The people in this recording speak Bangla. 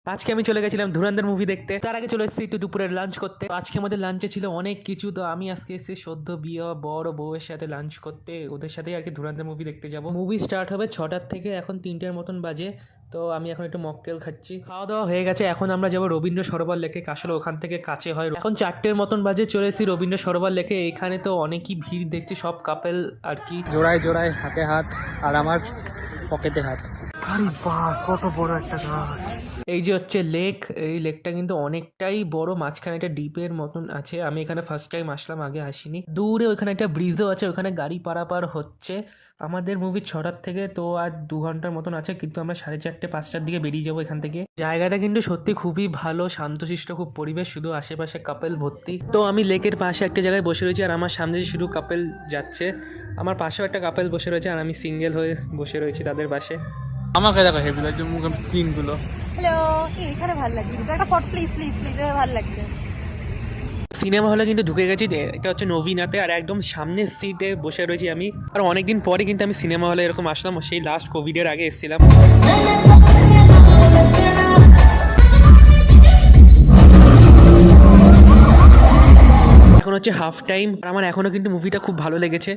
আজকে আমি চলে গেছিলাম ধুরন্ধর মুভি দেখতে। তার আগে চলে এসেছি একটু দুপুরের লাঞ্চ করতে। আজকে আমাদের লাঞ্চে ছিল অনেক কিছু। তো আমি আজকে এসেছি সদ্য বিয়ে বড় বউয়ের সাথে লাঞ্চ করতে, ওদের সাথে আর কি ধুরন্ধর মুভি দেখতে যাব। মুভি স্টার্ট হবে 6টার থেকে, এখন 3টের মতন বাজে। তো আমি এখন একটু মকটেল খাচ্ছি। খাওয়া দাওয়া হয়ে গেছে, এখন আমরা যাবো রবীন্দ্র সরোবর লেকে। আসলে ওখান থেকে কাছে হয়। এখন 4টের মতন বাজে, চলে এসেছি রবীন্দ্র সরোবর লেকে। এখানে তো অনেকই ভিড় দেখছি, সব কাপেল আর কি জোড়ায় জোড়ায় হাতে হাত, আর আমার পকেটে হাত। আরে বাস, কত বড় একটা গাছ! এই যে হচ্ছে লেক, এই লেকটা কিন্তু অনেকটাই বড়, মাঝখানে একটা ডিপের মতন আছে। আমি এখানে ফার্স্ট টাইম আসলাম, আগে আসিনি। দূরে ওখানে একটা ব্রিজও আছে, ওখানে গাড়ি পারাপার হচ্ছে। আমাদের মুভি 6টার থেকে, তো আজ 2 ঘন্টার মতন আছে, কিন্তু আমরা 4:30-5টার দিকে বেরিয়ে যাবো এখান থেকে। জায়গাটা কিন্তু সত্যি খুবই ভালো, শান্তশিষ্ট খুব পরিবেশ, শুধু আশেপাশে কাপেল ভর্তি। তো আমি লেকের পাশে একটা জায়গায় বসে রয়েছি, আর আমার সামনে যে শুধু কাপেল যাচ্ছে। আমার পাশেও একটা কাপেল বসে রয়েছে, আর আমি সিঙ্গেল হয়ে বসে রয়েছি তাদের পাশে। আমাকে দেখা হেভি লাগছে মুখের স্ক্রিন গুলো। হ্যালো, এখানে ভালো লাগছে কিন্তু একটা ফটো প্লিজ প্লিজ প্লিজ, এভাবে ভালো লাগছে। সিনেমা হলে কিন্তু ঢুকে গেছি, এটা হচ্ছে নবীনাতে, আর একদম সামনের সিটে বসে রয়েছি আমি। আর অনেকদিন পরে কিন্তু আমি সিনেমা হলে এরকম আসলাম, সেই লাস্ট কোভিডের আগে এসেছিলাম। এখন হচ্ছে হাফ টাইম, আর আমার এখনো কিন্তু মুভিটা খুব ভালো লেগেছে।